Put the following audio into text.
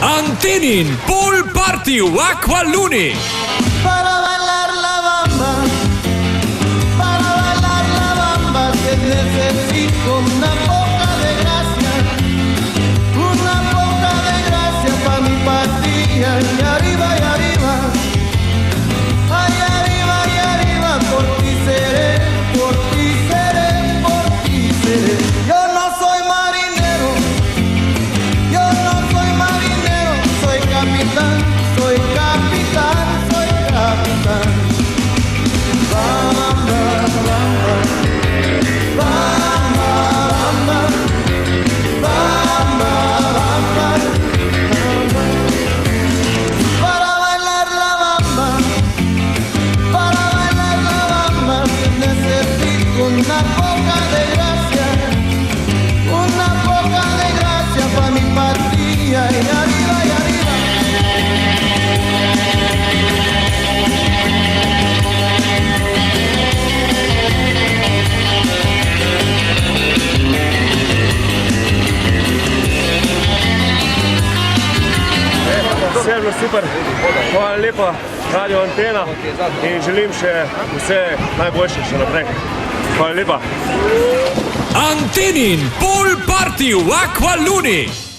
Antenin Pool Party Aqualuni. Para bailar la bamba, que necesito una poca de gracia para mi patria. Y arriba, ay, arriba, por ti seré. Yo no soy marinero, soy capitán. Para bailar la bamba, necesito una poca de gracia para mi patria. Y arriba. Vse je bilo super, hvala lepa Radio Antena in želim še vse najboljše še naprej. Hvala lepa. Antenin Pool Party Aqualuni.